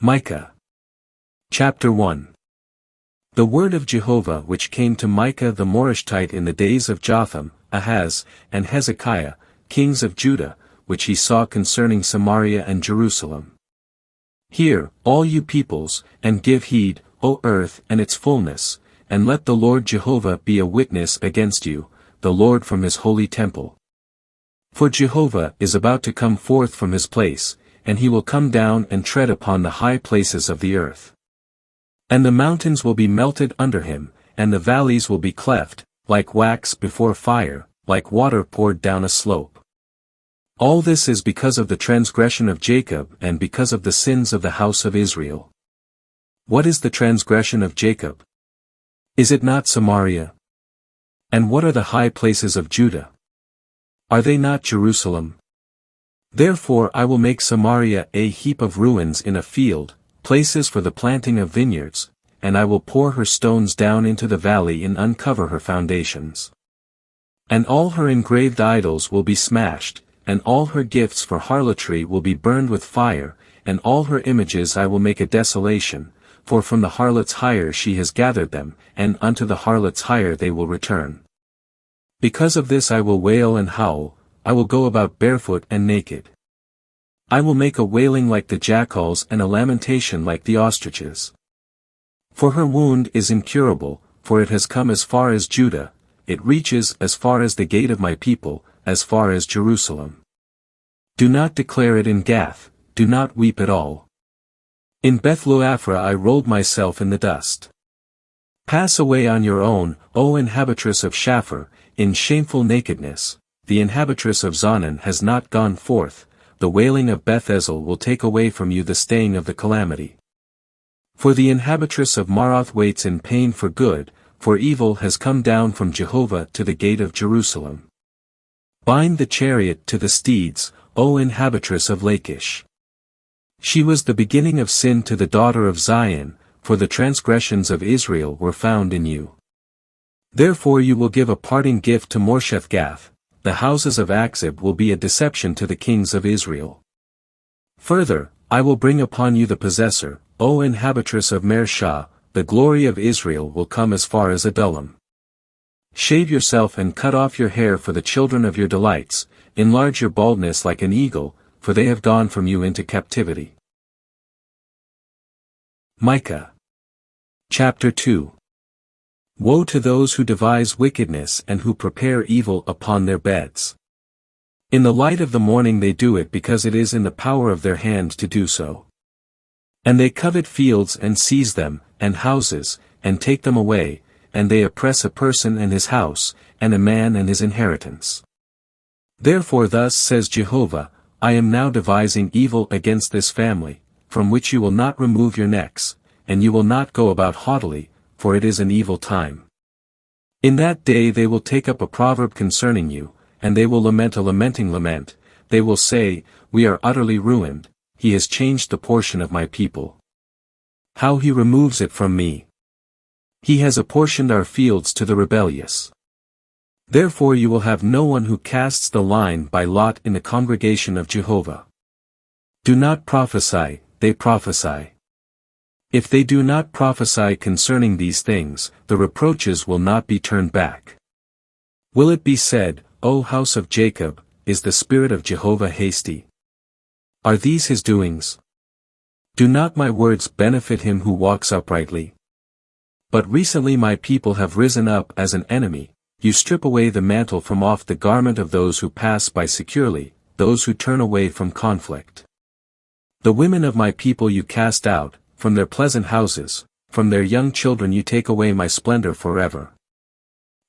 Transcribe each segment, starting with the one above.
Micah Chapter 1. The word of Jehovah which came to Micah the Morashtite in the days of Jotham, Ahaz, and Hezekiah, kings of Judah, which he saw concerning Samaria and Jerusalem. Hear, all you peoples, and give heed, O earth and its fullness, and let the Lord Jehovah be a witness against you, the Lord from his holy temple. For Jehovah is about to come forth from his place, and he will come down and tread upon the high places of the earth. And the mountains will be melted under him, and the valleys will be cleft, like wax before fire, like water poured down a slope. All this is because of the transgression of Jacob and because of the sins of the house of Israel. What is the transgression of Jacob? Is it not Samaria? And what are the high places of Judah? Are they not Jerusalem? Therefore I will make Samaria a heap of ruins in a field, places for the planting of vineyards, and I will pour her stones down into the valley and uncover her foundations. And all her engraved idols will be smashed, and all her gifts for harlotry will be burned with fire, and all her images I will make a desolation, for from the harlot's hire she has gathered them, and unto the harlot's hire they will return. Because of this I will wail and howl, I will go about barefoot and naked. I will make a wailing like the jackals and a lamentation like the ostriches. For her wound is incurable, for it has come as far as Judah, it reaches as far as the gate of my people, as far as Jerusalem. Do not declare it in Gath, do not weep at all. In Beth-lo-Aphrah I rolled myself in the dust. Pass away on your own, O inhabitress of Shaphir, in shameful nakedness. The inhabitress of Zonan has not gone forth, the wailing of Beth-ezel will take away from you the staying of the calamity. For the inhabitress of Maroth waits in pain for good, for evil has come down from Jehovah to the gate of Jerusalem. Bind the chariot to the steeds, O inhabitress of Lachish. She was the beginning of sin to the daughter of Zion, for the transgressions of Israel were found in you. Therefore you will give a parting gift to Moresheth-Gath, the houses of Achzib will be a deception to the kings of Israel. Further, I will bring upon you the possessor, O inhabitress of Mareshah, the glory of Israel will come as far as Adullam. Shave yourself and cut off your hair for the children of your delights, enlarge your baldness like an eagle, for they have gone from you into captivity. Micah Chapter 2. Woe to those who devise wickedness and who prepare evil upon their beds. In the light of the morning they do it because it is in the power of their hand to do so. And they covet fields and seize them, and houses, and take them away, and they oppress a person and his house, and a man and his inheritance. Therefore thus says Jehovah, I am now devising evil against this family, from which you will not remove your necks, and you will not go about haughtily, for it is an evil time. In that day they will take up a proverb concerning you, and they will lament a lamenting lament, they will say, We are utterly ruined, he has changed the portion of my people. How he removes it from me! He has apportioned our fields to the rebellious. Therefore you will have no one who casts the line by lot in the congregation of Jehovah. Do not prophesy, they prophesy. If they do not prophesy concerning these things, the reproaches will not be turned back. Will it be said, O house of Jacob, is the spirit of Jehovah hasty? Are these his doings? Do not my words benefit him who walks uprightly? But recently my people have risen up as an enemy, you strip away the mantle from off the garment of those who pass by securely, those who turn away from conflict. The women of my people you cast out, from their pleasant houses, from their young children you take away my splendor forever.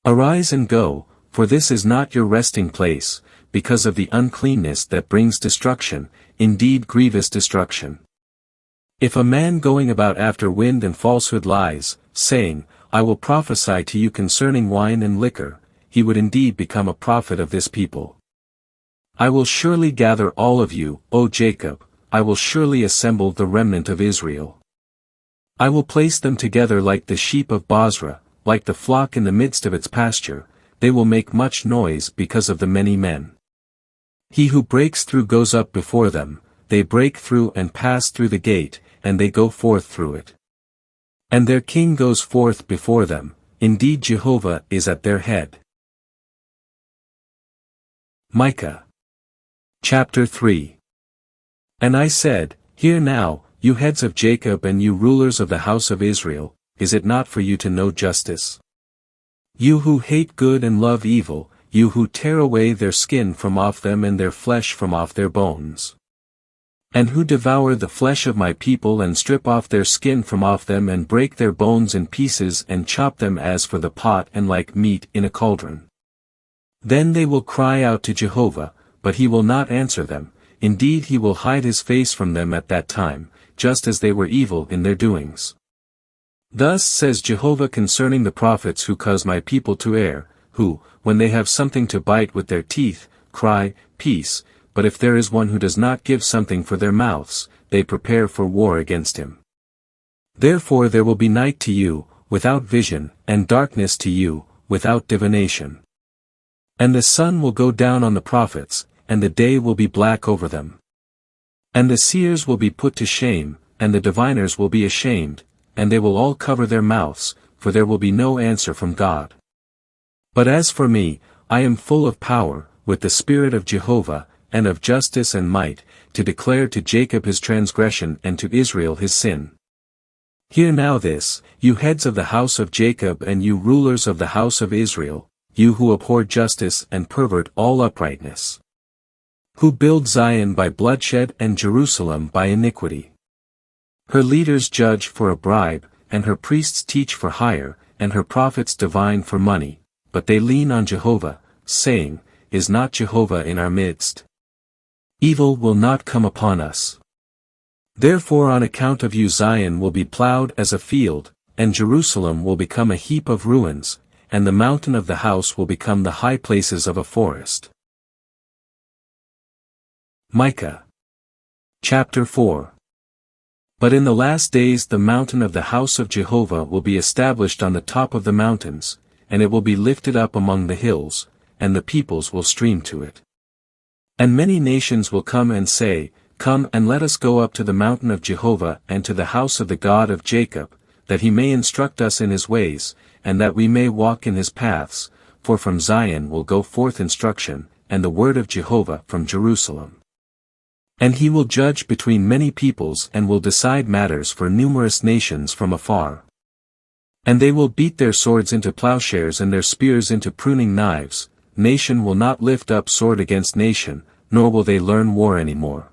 Arise and go, for this is not your resting place, because of the uncleanness that brings destruction, indeed grievous destruction. If a man going about after wind and falsehood lies, saying, I will prophesy to you concerning wine and liquor, he would indeed become a prophet of this people. I will surely gather all of you, O Jacob, I will surely assemble the remnant of Israel. I will place them together like the sheep of Bozrah, like the flock in the midst of its pasture, they will make much noise because of the many men. He who breaks through goes up before them, they break through and pass through the gate, and they go forth through it. And their king goes forth before them, indeed Jehovah is at their head. Micah Chapter 3. And I said, Hear now, you heads of Jacob and you rulers of the house of Israel, is it not for you to know justice? You who hate good and love evil, you who tear away their skin from off them and their flesh from off their bones. And who devour the flesh of my people and strip off their skin from off them and break their bones in pieces and chop them as for the pot and like meat in a cauldron. Then they will cry out to Jehovah, but he will not answer them, indeed he will hide his face from them at that time, just as they were evil in their doings. Thus says Jehovah concerning the prophets who cause my people to err, who, when they have something to bite with their teeth, cry, Peace, but if there is one who does not give something for their mouths, they prepare for war against him. Therefore there will be night to you, without vision, and darkness to you, without divination. And the sun will go down on the prophets, and the day will be black over them. And the seers will be put to shame, and the diviners will be ashamed, and they will all cover their mouths, for there will be no answer from God. But as for me, I am full of power, with the spirit of Jehovah, and of justice and might, to declare to Jacob his transgression and to Israel his sin. Hear now this, you heads of the house of Jacob and you rulers of the house of Israel, you who abhor justice and pervert all uprightness. Who build Zion by bloodshed and Jerusalem by iniquity. Her leaders judge for a bribe, and her priests teach for hire, and her prophets divine for money, but they lean on Jehovah, saying, Is not Jehovah in our midst? Evil will not come upon us. Therefore on account of you Zion will be plowed as a field, and Jerusalem will become a heap of ruins, and the mountain of the house will become the high places of a forest. Micah Chapter 4. But in the last days the mountain of the house of Jehovah will be established on the top of the mountains, and it will be lifted up among the hills, and the peoples will stream to it. And many nations will come and say, Come and let us go up to the mountain of Jehovah and to the house of the God of Jacob, that he may instruct us in his ways, and that we may walk in his paths, for from Zion will go forth instruction, and the word of Jehovah from Jerusalem. And he will judge between many peoples and will decide matters for numerous nations from afar. And they will beat their swords into plowshares and their spears into pruning knives, nation will not lift up sword against nation, nor will they learn war any more.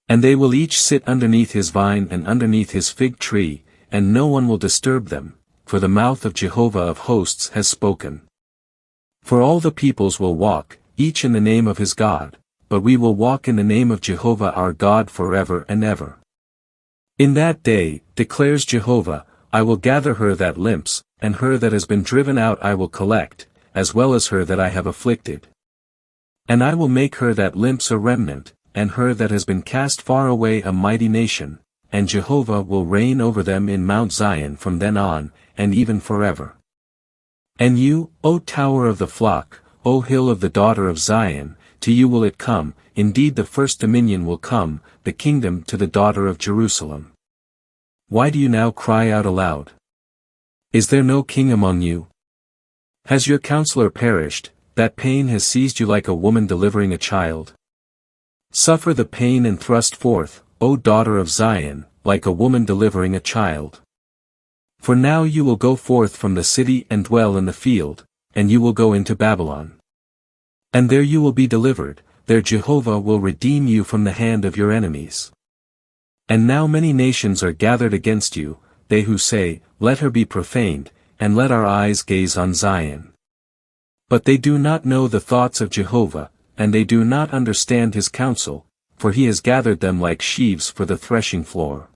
And they will each sit underneath his vine and underneath his fig tree, and no one will disturb them, for the mouth of Jehovah of hosts has spoken. For all the peoples will walk, each in the name of his God, but we will walk in the name of Jehovah our God forever and ever. In that day, declares Jehovah, I will gather her that limps, and her that has been driven out I will collect, as well as her that I have afflicted. And I will make her that limps a remnant, and her that has been cast far away a mighty nation, and Jehovah will reign over them in Mount Zion from then on, and even forever. And you, O tower of the flock, O hill of the daughter of Zion, to you will it come, indeed the first dominion will come, the kingdom to the daughter of Jerusalem. Why do you now cry out aloud? Is there no king among you? Has your counselor perished, that pain has seized you like a woman delivering a child? Suffer the pain and thrust forth, O daughter of Zion, like a woman delivering a child. For now you will go forth from the city and dwell in the field, and you will go into Babylon. And there you will be delivered, there Jehovah will redeem you from the hand of your enemies. And now many nations are gathered against you, they who say, Let her be profaned, and let our eyes gaze on Zion. But they do not know the thoughts of Jehovah, and they do not understand his counsel, for he has gathered them like sheaves for the threshing floor.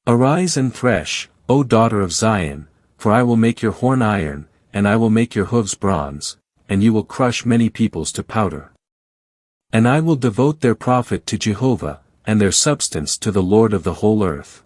Arise and thresh, O daughter of Zion, for I will make your horn iron, and I will make your hooves bronze, and you will crush many peoples to powder. And I will devote their profit to Jehovah, and their substance to the Lord of the whole earth.